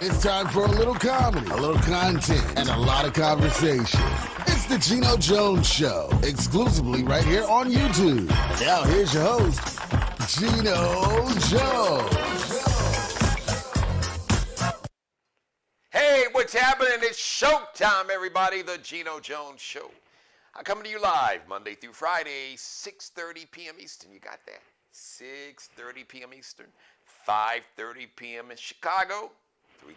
It's time for a little comedy, a little content, and a lot of conversation. It's the Geno Jones Show, exclusively right here on YouTube. Now here's your host, Geno Jones. Hey, what's happening? It's showtime, everybody. The Geno Jones Show. I'm coming to you live Monday through Friday, 6:30 p.m. Eastern. You got that? 6:30 p.m. Eastern, 5:30 p.m. in Chicago,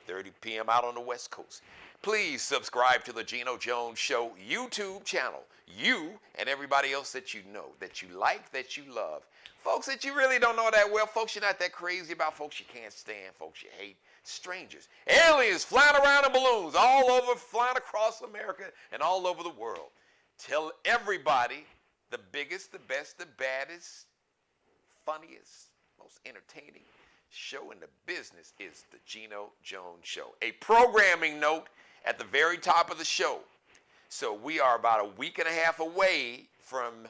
3:30 p.m. out on the West Coast. Please subscribe to the Geno Jones Show YouTube channel. You and everybody else that you know, that you like, that you love. Folks that you really don't know that well, folks you're not that crazy about, folks you can't stand, folks you hate, strangers, aliens flying around in balloons all over, flying across America and all over the world. Tell everybody the biggest, the best, the baddest, funniest, most entertaining show in the business is the Geno Jones Show. A programming note at the very top of the show. So we are about a week and a half away from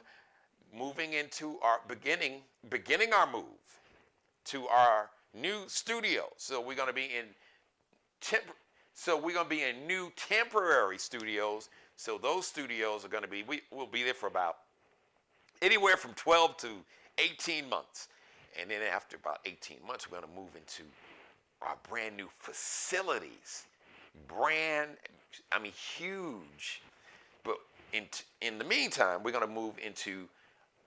moving into our beginning our move to our new studio. So we're going to be in new temporary studios. So those studios are going to be, we'll be there for about anywhere from 12 to 18 months. And then after about 18 months, we're going to move into our brand new facilities. Huge. But in the meantime, we're going to move into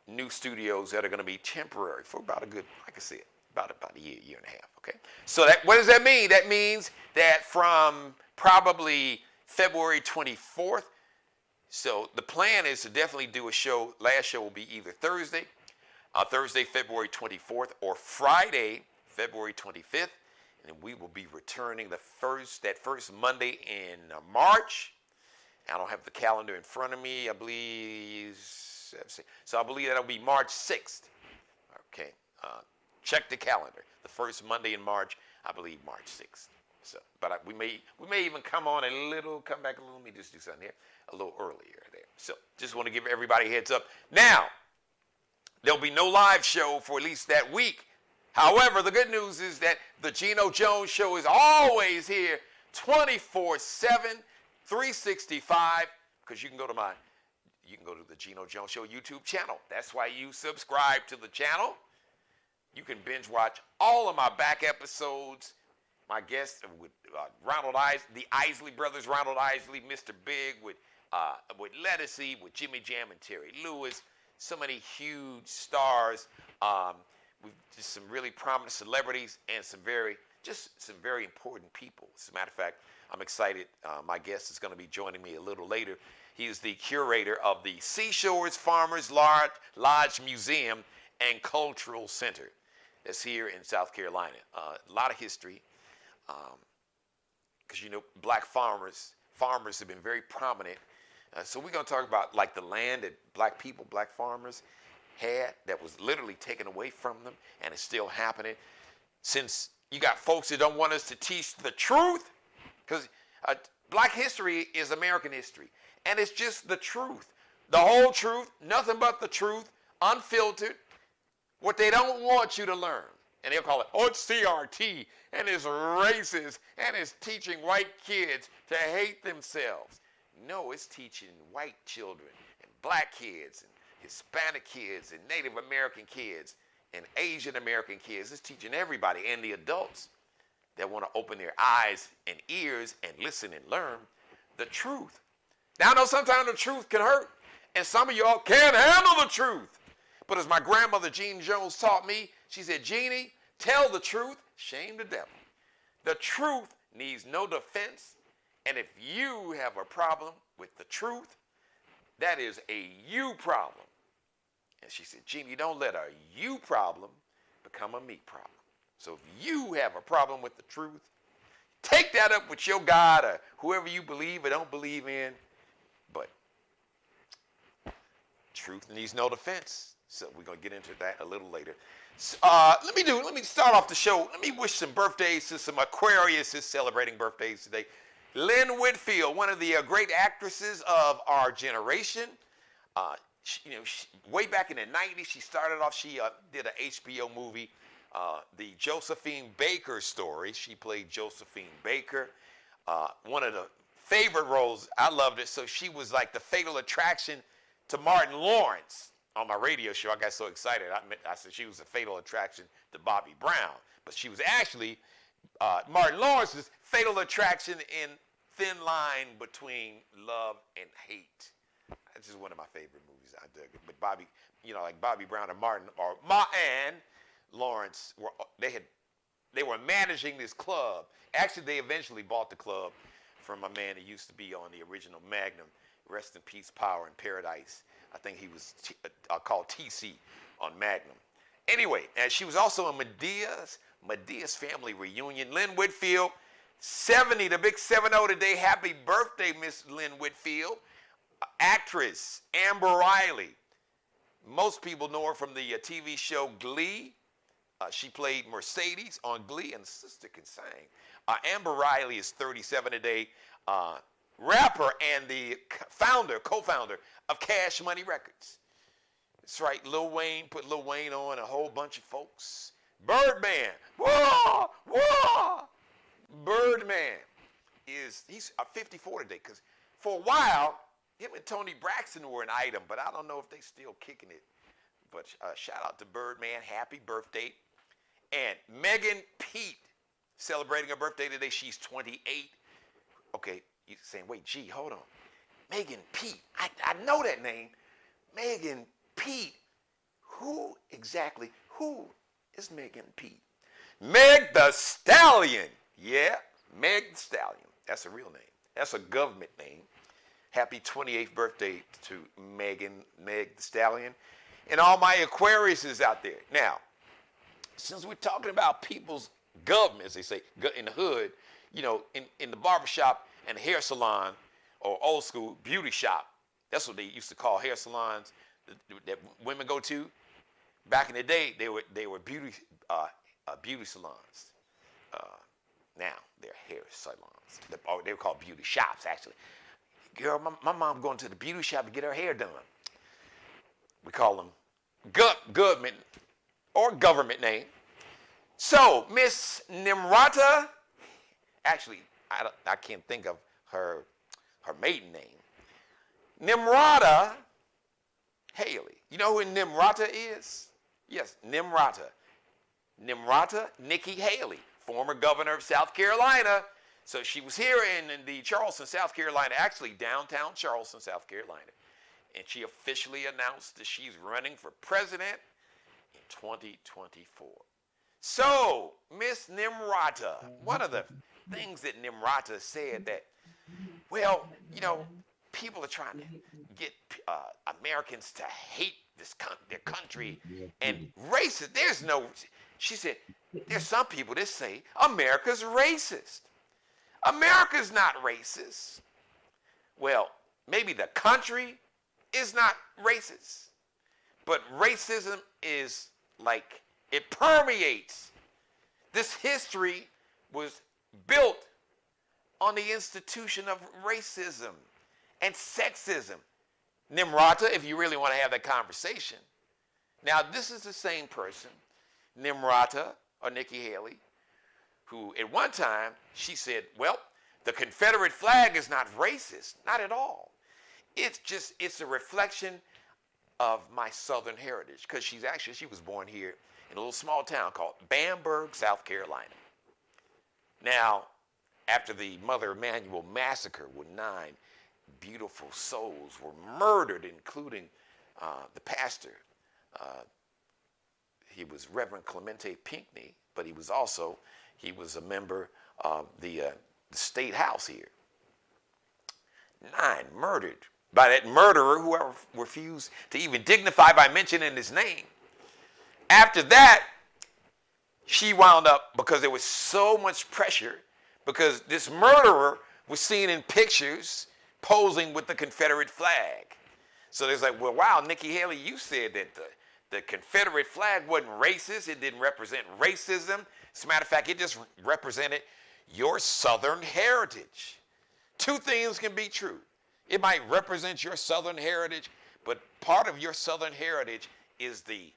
new studios that are going to be temporary for about a good, like I said, about a year and a half, okay? So what does that mean? That means that from probably February 24th, so the plan is to definitely do a show. Last show will be either Thursday, February 24th, or Friday, February 25th, and we will be returning that first Monday in March. I don't have the calendar in front of me. I believe that'll be March 6th. Okay, check the calendar. The first Monday in March, I believe March 6th. So, but we may even come back a little. Let me just do something here a little earlier there. So, just want to give everybody a heads up. Now, there'll be no live show for at least that week. However, the good news is that the Geno Jones Show is always here 24/7, 365, because you can go to the Geno Jones Show YouTube channel. That's why you subscribe to the channel. You can binge watch all of my back episodes. My guests with the Isley brothers, Ronald Isley, Mr. Big, with Lettucey, with Jimmy Jam and Terry Lewis. So many huge stars. We've just some really prominent celebrities and some very important people. As a matter of fact, I'm excited. My guest is going to be joining me a little later. He is the curator of the Seashores Farmers Lodge Museum and Cultural Center. That's here in South Carolina. A lot of history. Because black farmers have been very prominent. So we're going to talk about like the land that black farmers had that was literally taken away from them, and it's still happening. Since you got folks that don't want us to teach the truth, because black history is American history, and it's just the truth, the whole truth, nothing but the truth, unfiltered, what they don't want you to learn. And they'll call it, it's CRT, and it's racist, and it's teaching white kids to hate themselves. No, it's teaching white children and black kids and Hispanic kids and Native American kids and Asian American kids. It's teaching everybody and the adults that want to open their eyes and ears and listen and learn the truth. Now, I know sometimes the truth can hurt, and some of y'all can't handle the truth. But as my grandmother Jean Jones taught me, she said, Jeannie, tell the truth, shame the devil. The truth needs no defense, and if you have a problem with the truth, that is a you problem. And she said, Jeannie, don't let a you problem become a me problem. So if you have a problem with the truth, take that up with your God or whoever you believe or don't believe in. But truth needs no defense. So we're going to get into that a little later. Let me start off the show. Let me wish some birthdays to some Aquariuses celebrating birthdays today. Lynn Whitfield, one of the great actresses of our generation. Way back in the 90s, she started off, she did an HBO movie The Josephine Baker story. She played Josephine Baker. One of the favorite roles. I loved it. So she was like the fatal attraction to Martin Lawrence on my radio show. I got so excited. I said she was a fatal attraction to Bobby Brown. But she was actually Martin Lawrence's fatal attraction in thin line between love and hate. That's just one of my favorite movies. I dug it. But Bobby, like Bobby Brown and Martin and Lawrence they were managing this club. Actually, they eventually bought the club from a man that used to be on the original Magnum. Rest in peace, Power in Paradise. I think he was called TC on Magnum. Anyway, and she was also in Medea's family reunion. Lynn Whitfield, 70, the big 70 today. Happy birthday, Miss Lynn Whitfield. Actress Amber Riley. Most people know her from the TV show Glee. She played Mercedes on Glee, and Sister can sing. Amber Riley is 37 today. Rapper and the co-founder of Cash Money Records. That's right, Lil Wayne put Lil Wayne on, a whole bunch of folks. Birdman, whoa, whoa. Birdman he's 54 today, because for a while, him and Tony Braxton were an item, but I don't know if they still kicking it. But shout out to Birdman, happy birthday. And Megan Pete, celebrating her birthday today, she's 28. Okay, you're saying, wait, gee, hold on. Megan Pete, I know that name. Megan Pete, who is Megan Pete? Meg the Stallion. Yeah, Meg the Stallion. That's a real name. That's a government name. Happy 28th birthday to Meg the Stallion. And all my Aquariuses out there. Now, since we're talking about people's government, as they say, in the hood, in the barbershop and hair salon, or old school beauty shop, that's what they used to call hair salons that women go to. Back in the day, they were beauty salons. Now they're hair salons. They were called beauty shops, actually. Girl, my mom going to the beauty shop to get her hair done. We call them government or government name. So Miss Nimrata, actually, I can't think of her maiden name. Nimrata Haley. You know who Nimrata is? Yes, Nimrata. Nimrata Nikki Haley, former governor of South Carolina. So she was here in the Charleston, South Carolina, actually downtown Charleston, South Carolina. And she officially announced that she's running for president in 2024. So, Miss Nimrata, one of the things that Nimrata said that, well, people are trying to get Americans to hate their country and racist. She said, there's some people that say America's racist. America's not racist. Well, maybe the country is not racist, but racism is like, it permeates. This history was built on the institution of racism and sexism. Nimrata, if you really want to have that conversation. Now, this is the same person, Nimrata or Nikki Haley, who at one time, she said, well, the Confederate flag is not racist, not at all. It's a reflection of my Southern heritage, because she was born here in a little small town called Bamberg, South Carolina. Now, after the Mother Emanuel massacre, where 9 beautiful souls were murdered, including the pastor. He was Reverend Clemente Pinckney, but he was a member of the state house here. 9 murdered by that murderer who refused to even dignify by mentioning his name. After that, she wound up, because there was so much pressure, because this murderer was seen in pictures posing with the Confederate flag. So there's like, well, wow, Nikki Haley, you said that the Confederate flag wasn't racist. It didn't represent racism. As a matter of fact, it just represented your Southern heritage. 2 things can be true. It might represent your Southern heritage, but part of your Southern heritage is the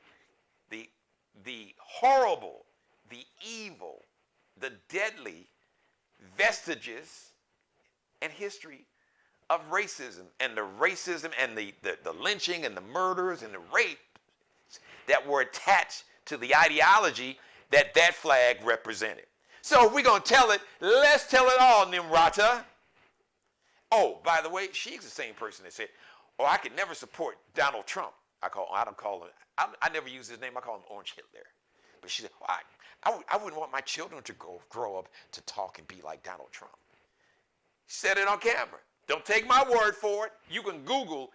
the horrible, the evil, the deadly vestiges and history of racism and the lynching and the murders and the rape that were attached to the ideology that flag represented. So if we're going to tell it, let's tell it all, Nimrata. Oh, by the way, she's the same person that said, oh, I could never support Donald Trump. I never use his name. I call him Orange Hitler. But she said, oh, I wouldn't want my children to grow up to talk and be like Donald Trump. She said it on camera. Don't take my word for it. You can Google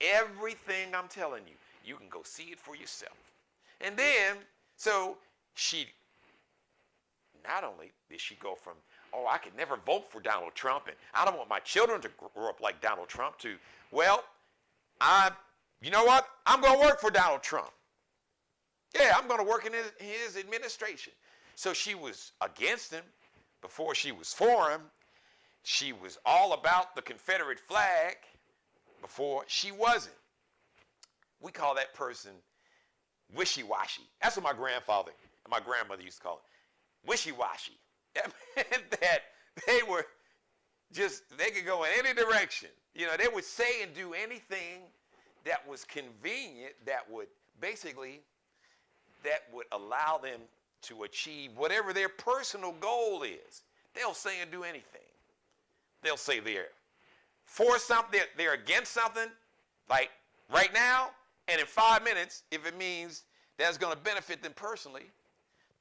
everything I'm telling you. You can go see it for yourself. And then, so she, not only did she go from, oh, I could never vote for Donald Trump, and I don't want my children to grow up like Donald Trump, to, well, you know what? I'm going to work for Donald Trump. Yeah, I'm going to work in his administration. So she was against him before she was for him. She was all about the Confederate flag before she wasn't. We call that person wishy-washy. That's what my grandfather and my grandmother used to call it. Wishy-washy. That meant that they were just, they could go in any direction. You know, they would say and do anything that was convenient, that would basically, that would allow them to achieve whatever their personal goal is. They'll say and do anything. They'll say they're for something, they're against something, like right now, and in 5 minutes, if it means that's going to benefit them personally,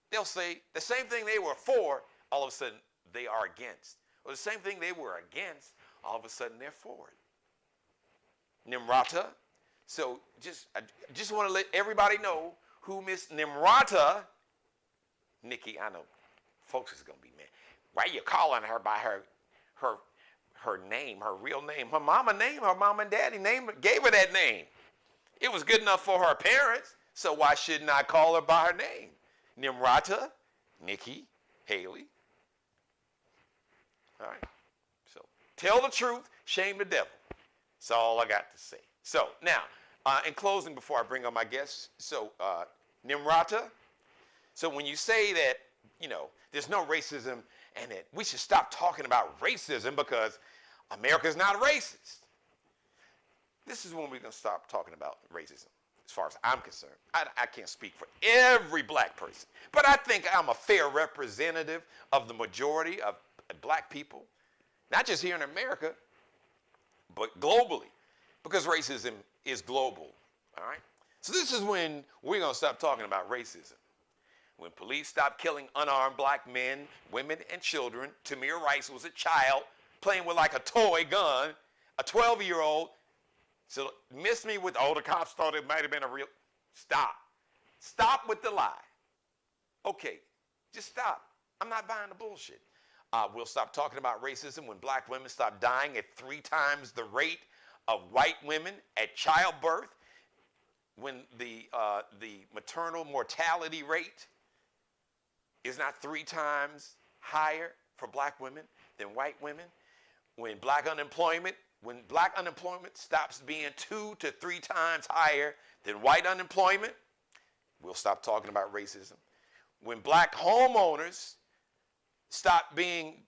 they'll say the same thing they were for, all of a sudden they are against. Or the same thing they were against, all of a sudden they're for it. Nimrata. So I just want to let everybody know who Miss Nimrata, Nikki, I know folks is going to be mad. Why are you calling her by her name, her real name? Her mama and daddy gave her that name. It was good enough for her parents, so why shouldn't I call her by her name? Nimrata, Nikki, Haley. All right. So tell the truth, shame the devil. That's all I got to say. So now, in closing, before I bring on my guests, so Nimrata, so when you say that, you know, there's no racism and that we should stop talking about racism because America's not racist. This is when we're going to stop talking about racism, as far as I'm concerned. I can't speak for every black person, but I think I'm a fair representative of the majority of black people, not just here in America, but globally, because racism is global, all right? So this is when we're going to stop talking about racism. When police stopped killing unarmed black men, women, and children. Tamir Rice was a child playing with like a toy gun, a 12-year-old. So missed me with, oh, the cops thought it might have been a real. Stop. Stop with the lie. Okay, just stop. I'm not buying the bullshit. We'll stop talking about racism when black women stop dying at 3 times the rate of white women at childbirth, when the maternal mortality rate is not 3 times higher for black women than white women, when black unemployment stops being 2 to 3 times higher than white unemployment, we'll stop talking about racism. When black homeowners stop being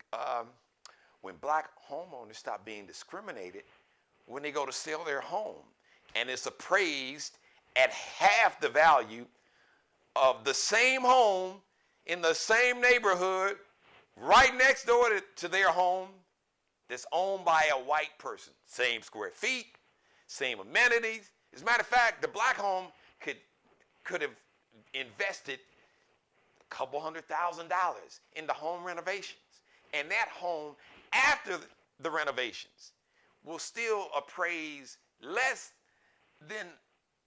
discriminated when they go to sell their home, and it's appraised at half the value of the same home in the same neighborhood right next door to their home that's owned by a white person. Same square feet, same amenities. As a matter of fact, the black home could have invested a couple $100,000 into home renovations. And that home, after the renovations, will still appraise less than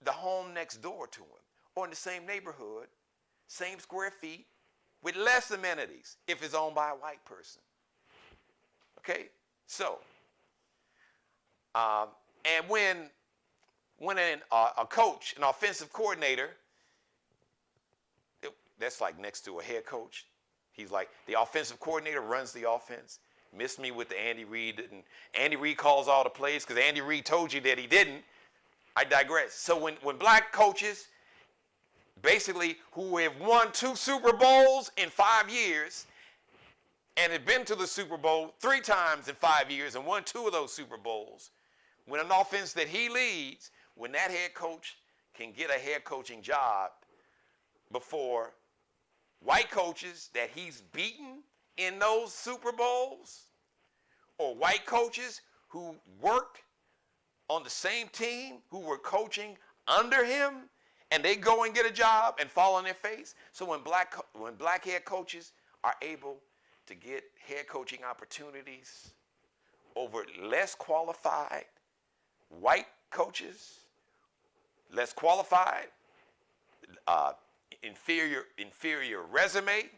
the home next door to him, or in the same neighborhood, same square feet, with less amenities if it's owned by a white person. Okay? So, and when a coach, an offensive coordinator, that's like next to a head coach, he's like, the offensive coordinator runs the offense. Missed me with the Andy Reid, and Andy Reid calls all the plays because Andy Reid told you that he didn't. I digress. So when black coaches basically who have won 2 Super Bowls in 5 years and have been to the Super Bowl 3 times in 5 years and won 2 of those Super Bowls, when an offense that he leads, when that head coach can get a head coaching job before white coaches that he's beaten in those Super Bowls, or white coaches who worked on the same team, who were coaching under him, and they go and get a job and fall on their face. So when black head coaches are able to get head coaching opportunities over less qualified white coaches, less qualified, inferior resume,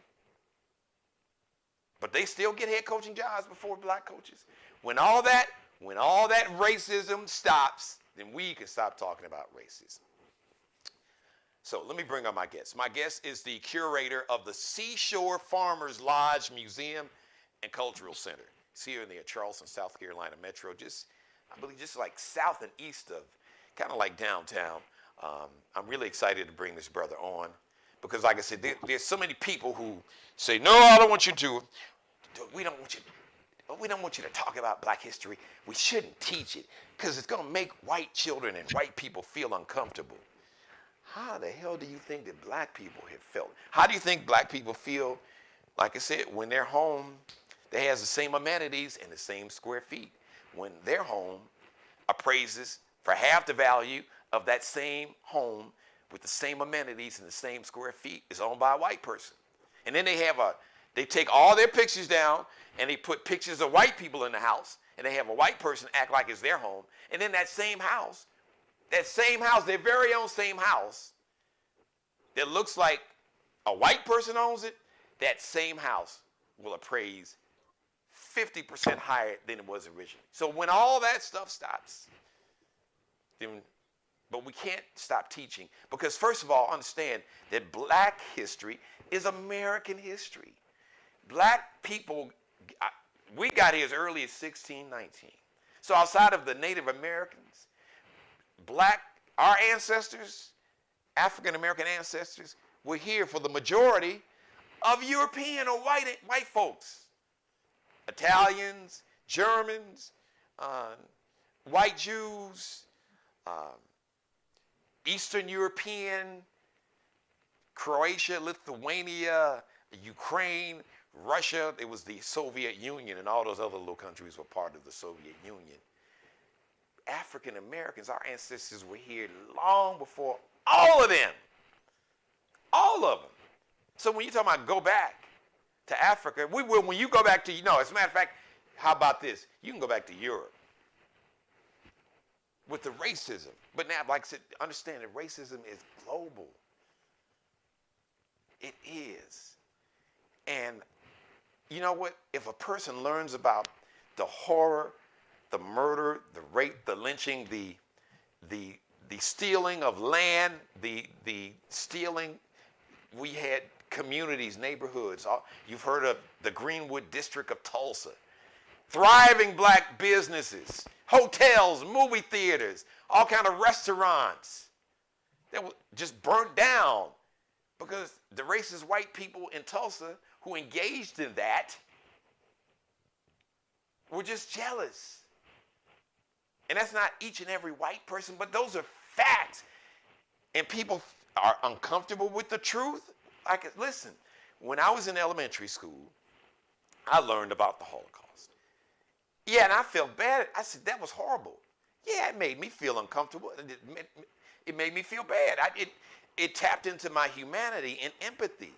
but they still get head coaching jobs before black coaches. When all that racism stops, then we can stop talking about racism. So let me bring up my guest. My guest is the curator of the Seashore Farmers Lodge Museum and Cultural Center. It's here in the Charleston, South Carolina metro, I believe just like south and east of, kind of like downtown. I'm really excited to bring this brother on because, like I said, there's so many people who say, no, I don't want you to. We don't want you to talk about black history. We shouldn't teach it because it's going to make white children and white people feel uncomfortable. How the hell do you think that black people have felt? How do you think black people feel, like I said, when their home, they has the same amenities and the same square feet? When their home appraises for half the value of that same home with the same amenities and the same square feet is owned by a white person. And then they take all their pictures down and they put pictures of white people in the house and they have a white person act like it's their home. And then that same house, their very own same house that looks like a white person owns it, that same house will appraise 50% higher than it was originally. So when all that stuff stops, but we can't stop teaching because first of all, understand that black history is American history. Black people, we got here as early as 1619. So outside of the Native Americans, our ancestors, African American ancestors, were here for the majority of European or white folks. Italians, Germans, white Jews, Eastern European, Croatia, Lithuania, Ukraine, Russia. It was the Soviet Union, and all those other little countries were part of the Soviet Union. African Americans, our ancestors were here long before all of them. All of them. So when you talk about go back to Africa, we will when you go back to, as a matter of fact, how about this? You can go back to Europe with the racism. But now, like I said, understand that racism is global. It is. And you know what? If a person learns about the horror, the murder, the rape, the lynching, the stealing of land, the stealing, we had communities, neighborhoods. You've heard of the Greenwood District of Tulsa. Thriving black businesses, hotels, movie theaters, all kind of restaurants that were just burnt down because the racist white people in Tulsa who engaged in that were just jealous. And that's not each and every white person, but those are facts. And people are uncomfortable with the truth. Listen, when I was in elementary school, I learned about the Holocaust. Yeah, and I felt bad. I said, that was horrible. Yeah, it made me feel uncomfortable. It made me feel bad. It tapped into my humanity and empathy.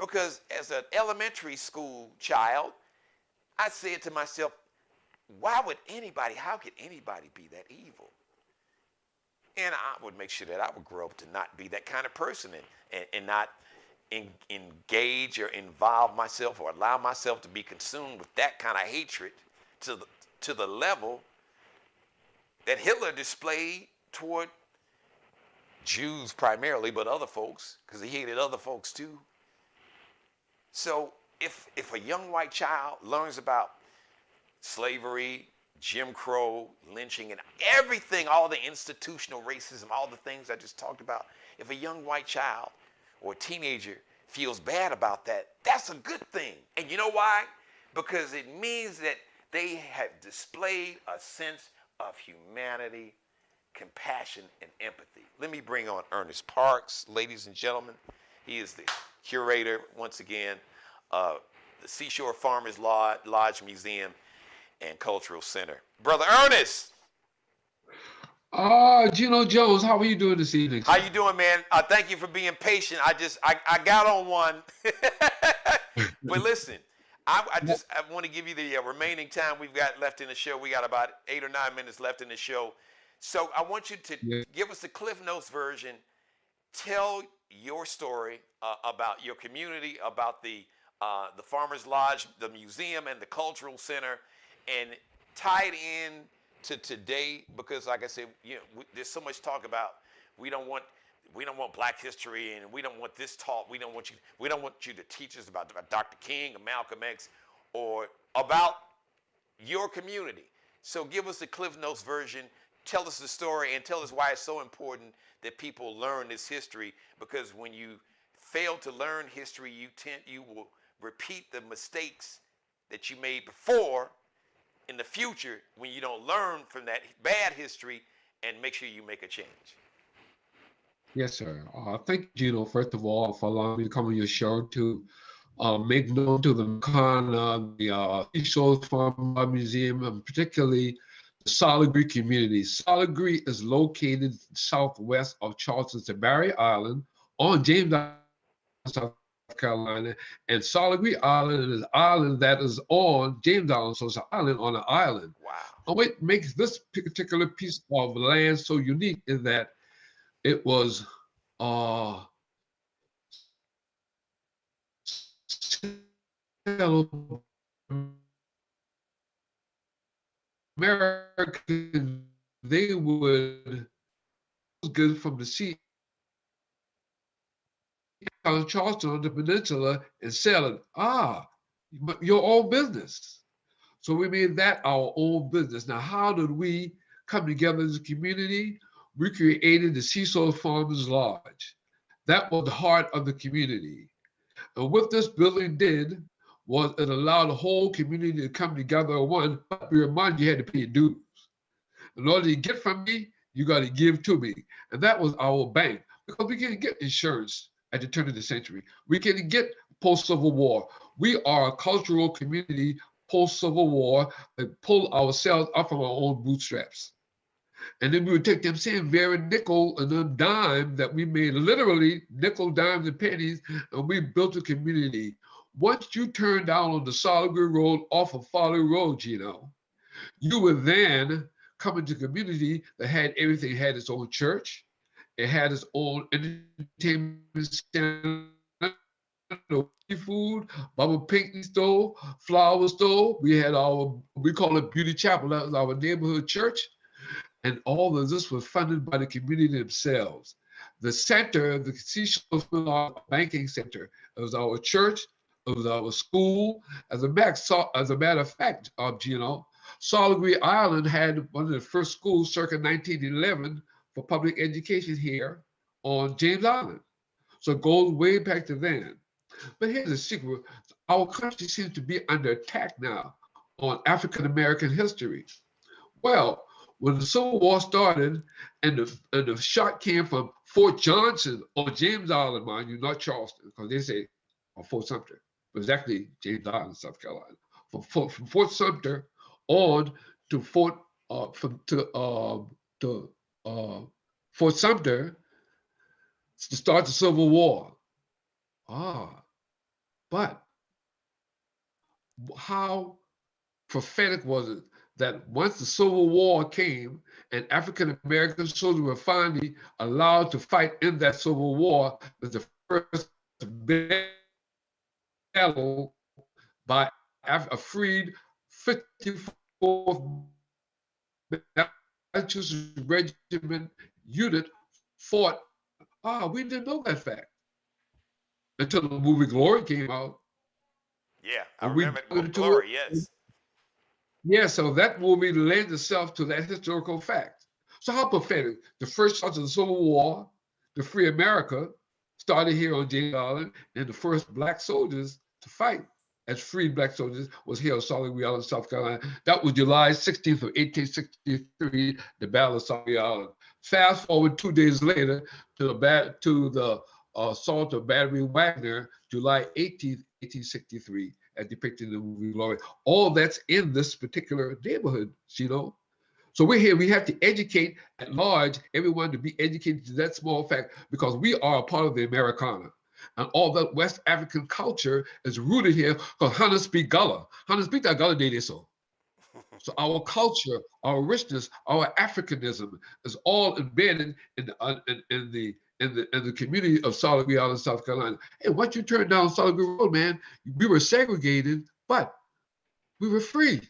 Because as an elementary school child, I said to myself, how could anybody be that evil? And I would make sure that I would grow up to not be that kind of person and not engage or involve myself or allow myself to be consumed with that kind of hatred to the level that Hitler displayed toward Jews primarily, but other folks, because he hated other folks too. So if a young white child learns about slavery, Jim Crow, lynching, and everything, all the institutional racism, all the things I just talked about. If a young white child or a teenager feels bad about that, that's a good thing. And you know why? Because it means that they have displayed a sense of humanity, compassion, and empathy. Let me bring on Ernest Parks, ladies and gentlemen. He is the curator, once again, of the Seashore Farmers Lodge Museum and Cultural Center. Brother Ernest! Geno Jones, how are you doing this evening, How sir? you doing, man? Thank you for being patient. I got on one. But listen, I want to give you the remaining time we've got left in the show. We got about 8 or 9 minutes left in the show. So I want you to Yeah. give us the Cliff Notes version. Tell your story about your community, about the Farmers Lodge, the museum, and the Cultural Center, and tie it in to today because, like I said, there's so much talk about we don't want Black history and we don't want this talk. We don't want you to teach us about Dr. King or Malcolm X or about your community. So give us the Cliff Notes version. Tell us the story and tell us why it's so important that people learn this history, because when you fail to learn history, you will repeat the mistakes that you made before in the future when you don't learn from that bad history and make sure you make a change. Yes, sir. Thank you, Geno, first of all, for allowing me to come on your show to make known to the Makana, the Seashore Farm Museum, and particularly the Solid Creek community. Solid Creek is located southwest of Charleston to Barry Island on James Island, South Carolina. And Solid Creek Island is an island that is on James Island, so it's an island on an island. Wow. And what makes this particular piece of land so unique is that it was settled Americans. They would good from the sea on Charleston on the peninsula and sell it. Your own business. So we made that our own business. Now, how did we come together as a community? We created the Seashore Farmers Lodge. That was the heart of the community. And what this building did was it allowed the whole community to come together at one, but remind you had to pay dues. In order to get from me, you got to give to me. And that was our bank, because we couldn't get insurance at the turn of the century. We couldn't get post-Civil War. We are a cultural community post-Civil War that pull ourselves up from our own bootstraps. And then we would take them same very nickel and then dime that we made, literally nickel, dimes, and pennies, and we built a community. Once you turn down on the Solid Creek Road off of Folly Road, Geno, you would then come into a community that had everything. It had its own church, it had its own entertainment center, food, Bubba Pinckney store, flower store. We had we call it Beauty Chapel. That was our neighborhood church. And all of this was funded by the community themselves. The center, the Seashore Banking Center, it was our church, it was our school. As a matter of fact, Geno, Solid Creek Island had one of the first schools circa 1911 for public education here on James Island. So it goes way back to then. But here's the secret. Our country seems to be under attack now on African American history. Well, when the Civil War started and the shot came from Fort Johnson on James Island, mind you, not Charleston, because they say Fort Sumter, but it's actually James Island, South Carolina. From Fort Sumter on to Fort Sumter to start the Civil War. But how prophetic was it that once the Civil War came and African American soldiers were finally allowed to fight in that Civil War, was the first battle by a freed 54th Massachusetts Regiment unit fought. We didn't know that fact until the movie Glory came out. Yeah, I remember Glory, yes. Yeah, so that movie lends itself to that historical fact. So how pathetic. The first charge of the Civil War, to free America, started here on James Island, and the first black soldiers to fight as freed black soldiers was here on Solid Island, South Carolina. That was July 16th of 1863, the Battle of Solid Island. Fast forward 2 days later to the assault of Battery Wagner, July 18th, 1863, as depicted in the movie Glory. All that's in this particular neighborhood, you know. So we're here, we have to educate at large everyone to be educated to that small fact because we are a part of the Americana. And all that West African culture is rooted here because Hunters speak Gullah. Hunters speak that Gullah Day so. So our culture, our richness, our Africanism is all embedded in the community of Solid Island, South Carolina. Hey, once you turn down Solid Road, man, we were segregated, but we were free.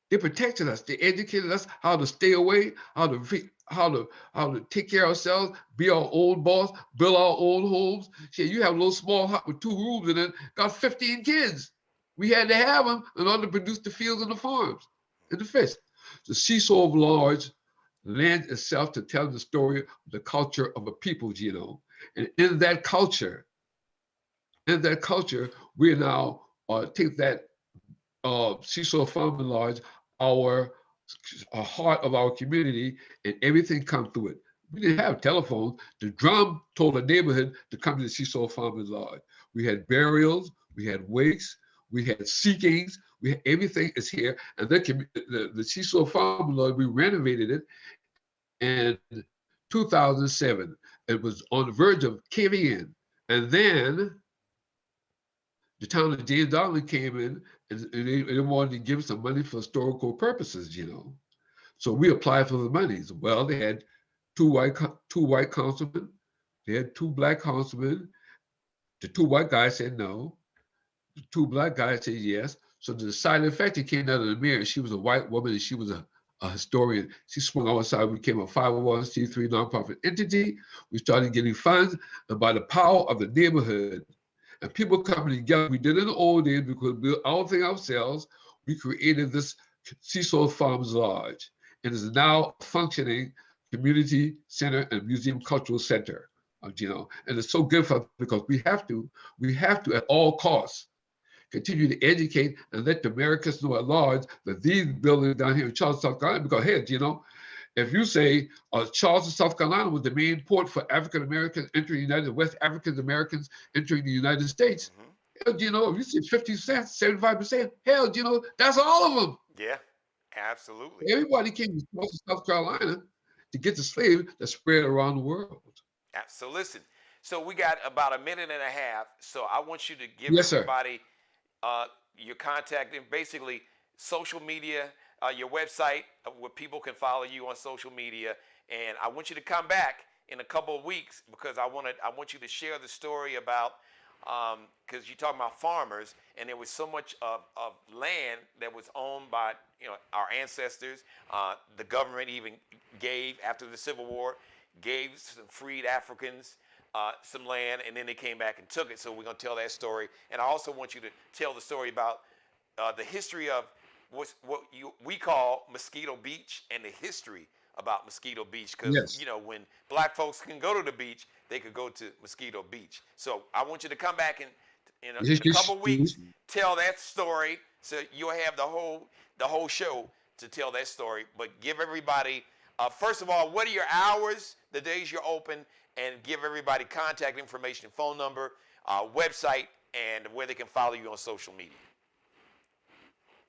They protected us. They educated us how to stay away, how to take care of ourselves, be our own boss, build our own homes. Shit, you have a little small hut with 2 rooms in it, got 15 kids. We had to have them in order to produce the fields and the farms and the fish. The seesaw of large lends itself to telling the story of the culture of a people, Geno. And in that culture, we now take that seesaw farming lodge, our heart of our community, and everything come through it. We didn't have telephones. The drum told the neighborhood to come to the Seesaw Farmers Lodge. We had burials, we had wakes, we had seekings, we had, everything is here. And then the Seesaw Farmers Lodge, we renovated it in 2007. It was on the verge of caving in. And then the town of James Island came in and they wanted to give some money for historical purposes, you know. So we applied for the monies. Well, they had two white councilmen, they had 2 black councilmen. The 2 white guys said no. The 2 black guys said yes. So the deciding factor came out of the mayor. She was a white woman and she was a historian. She swung on our side. We became a 501c3 nonprofit entity. We started getting funds, and by the power of the neighborhood, and people coming together. We did it in the old days because we built our thing ourselves. We created this Seesaw Farms Lodge. It is now a functioning community center and museum cultural center, you know. And it's so good for us because we have to at all costs continue to educate and let the Americans know at large that these buildings down here in Charleston, South Carolina, because hey, you know, if you say Charleston, South Carolina was the main port for African Americans entering the United West African Americans entering the United States, hell, you know, if you say 50%, 75%, hell, you know, that's all of them. Yeah, absolutely. Everybody came to Charleston, South Carolina to get the slave that spread around the world. So listen, so we got about a minute and a half. So I want you to give Yes, sir. everybody your contact and basically social media, your website where people can follow you on social media. And I want you to come back in a couple of weeks because I want you to share the story about because you're talking about farmers and there was so much of land that was owned by our ancestors. The government even gave after the Civil War, gave some freed Africans some land, and then they came back and took it. So we're going to tell that story. And I also want you to tell the story about the history of what we call Mosquito Beach and the history about Mosquito Beach. Because, Yes. When black folks can go to the beach, they could go to Mosquito Beach. So I want you to come back in a couple weeks, tell that story. So you'll have the whole show to tell that story. But give everybody, first of all, what are your hours, the days you're open, and give everybody contact information, phone number, website, and where they can follow you on social media.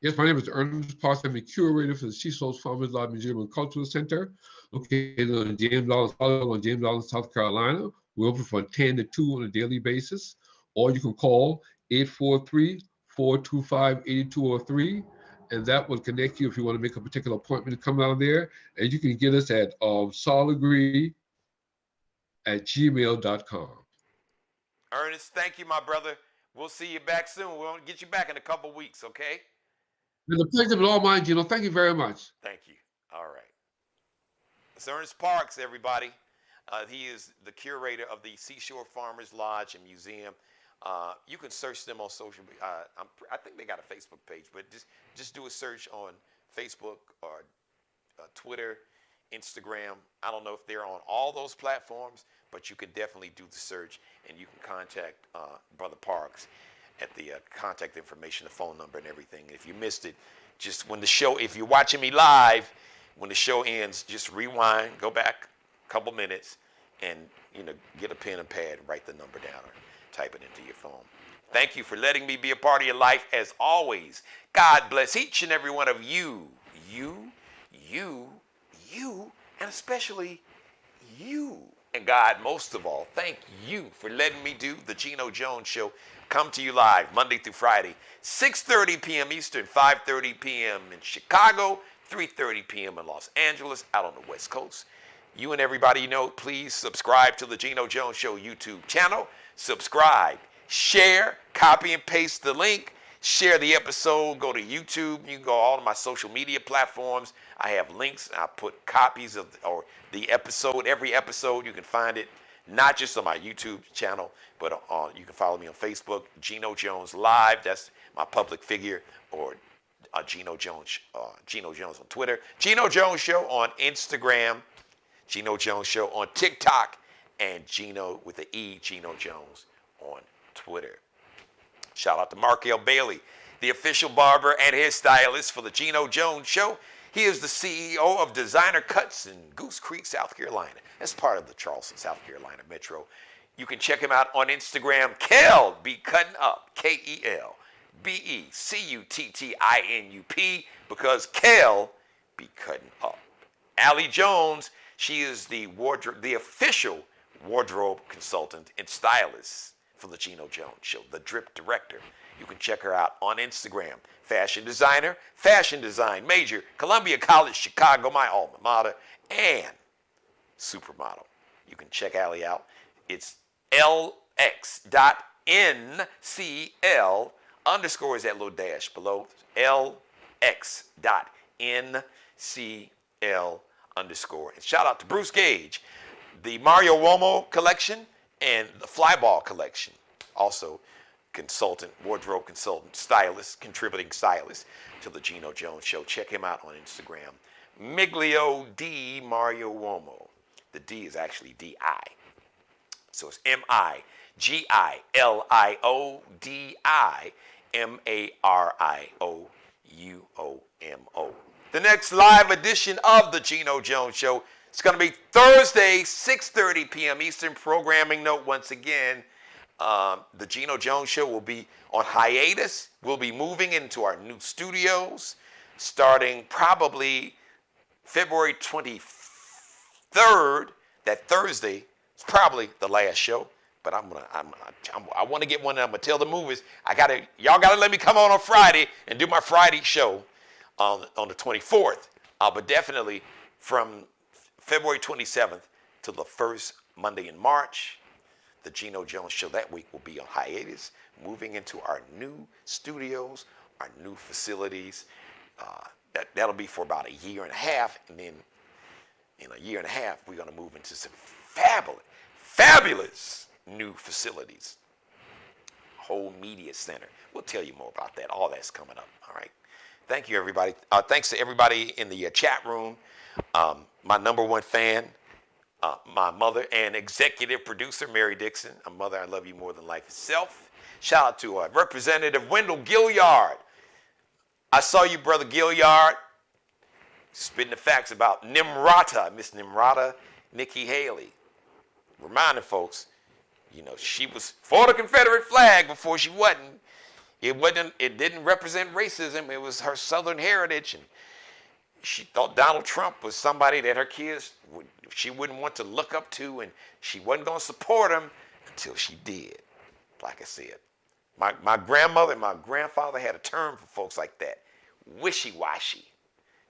Yes, my name is Ernest Parks. I'm the curator for the Seesaw Farmers Lodge Museum and Cultural Center, located on James Island, South Carolina. We're open from 10 to 2 on a daily basis, or you can call 843-425-8203, and that will connect you if you want to make a particular appointment to come down there. And you can get us at solidgree@gmail.com. Ernest, thank you, my brother. We'll see you back soon. We'll get you back in a couple weeks, okay? It's a pleasure with all mine, Geno. Thank you very much. Thank you. All right. It's Ernest Parks, everybody. He is the curator of the Seashore Farmers Lodge and Museum. You can search them on social media. I think they got a Facebook page, but just do a search on Facebook or Twitter, Instagram. I don't know if they're on all those platforms, but you can definitely do the search, and you can contact Brother Parks at the contact information, the phone number, and everything. And if you missed it, just when the show, if you're watching me live, when the show ends, just rewind, go back a couple minutes, and get a pen and pad, write the number down, or type it into your phone. Thank you for letting me be a part of your life as always. God bless each and every one of you, and especially you. And God, most of all, thank you for letting me do the Geno Jones Show. Come to you live Monday through Friday, 6:30 p.m. Eastern, 5:30 p.m. in Chicago, 3:30 p.m. in Los Angeles, out on the West Coast. You and everybody you know, please subscribe to the Geno Jones Show YouTube channel. Subscribe, share, copy and paste the link, share the episode, go to YouTube. You can go all of my social media platforms. I have links. I put copies of the episode, every episode. You can find it not just on my YouTube channel, but you can follow me on Facebook, Geno Jones Live. That's my public figure, or Geno Jones on Twitter, Geno Jones Show on Instagram, Geno Jones Show on TikTok, and Geno with the E, Geno Jones on Twitter. Shout out to Markel Bailey, the official barber and hairstylist for the Geno Jones Show. He is the CEO of Designer Cuts in Goose Creek, South Carolina. That's part of the Charleston, South Carolina Metro. You can check him out on Instagram, Kel Be Cutting Up, KELBECUTTINUP, because Kel be cutting up. Allie Jones, she is the official wardrobe consultant and stylist for the Geno Jones Show, the drip director. You can check her out on Instagram. Fashion designer, fashion design major, Columbia College Chicago, my alma mater, and supermodel. You can check Allie out. It's LX.NCL underscore is that little dash below. LX.NCL underscore. And shout out to Bruce Gage, the Mario Uomo collection and the Flyball collection. Also, consultant, wardrobe consultant, stylist, contributing stylist to the Geno Jones Show. Check him out on Instagram. Miglio D Mario Uomo. The D is actually D-I. So it's MIGILIODIMARIOUOMO. The next live edition of the Geno Jones Show is going to be Thursday, 6:30 p.m. Eastern. Programming note once again, the Geno Jones Show will be on hiatus. We'll be moving into our new studios starting probably February 23rd. That Thursday is probably the last show, but I want to get one. I'm gonna tell the movies y'all gotta let me come on Friday and do my Friday show on the 24th. But definitely from February 27th to the first Monday in March, the Geno Jones Show that week will be on hiatus, moving into our new studios, our new facilities. That'll be for about a year and a half, and then in a year and a half, we're going to move into some fabulous new facilities. Whole media center. We'll tell you more about that. All that's coming up. All right. Thank you, everybody. Thanks to everybody in the chat room. My number one fan, my mother and executive producer, Mary Dixon. Mother, I love you more than life itself. Shout out to Representative Wendell Gilliard. I saw you, Brother Gilliard, spitting the facts about Nimrata, Miss Nimrata, Nikki Haley. Reminding folks, she was for the Confederate flag before she wasn't. It didn't represent racism. It was her Southern heritage. And she thought Donald Trump was somebody that her kids, she wouldn't want to look up to, and she wasn't going to support him until she did. Like I said, my grandmother and my grandfather had a term for folks like that, wishy-washy,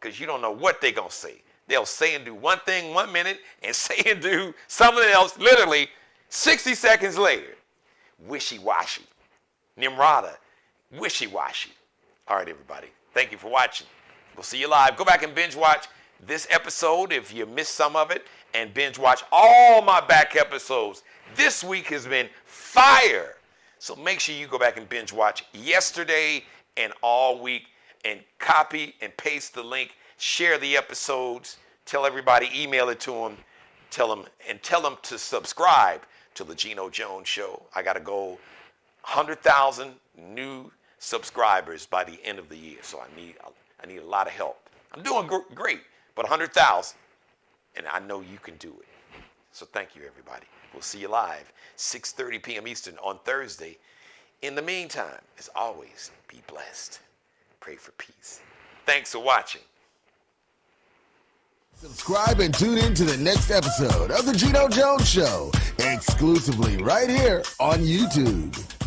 because you don't know what they're going to say. They'll say and do one thing 1 minute and say and do something else literally 60 seconds later. Wishy-washy. Nimrata, wishy-washy. All right, everybody. Thank you for watching. We'll see you live. Go back and binge watch this episode if you missed some of it, and binge watch all my back episodes. This week has been fire. So make sure you go back and binge watch yesterday and all week and copy and paste the link, share the episodes, tell everybody, email it to them, tell them to subscribe to the Geno Jones Show. I got a goal, 100,000 new subscribers by the end of the year. So I need a lot of help. I'm doing great, but 100,000, and I know you can do it. So thank you, everybody. We'll see you live, 6:30 p.m. Eastern on Thursday. In the meantime, as always, be blessed. Pray for peace. Thanks for watching. Subscribe and tune in to the next episode of The Geno Jones Show, exclusively right here on YouTube.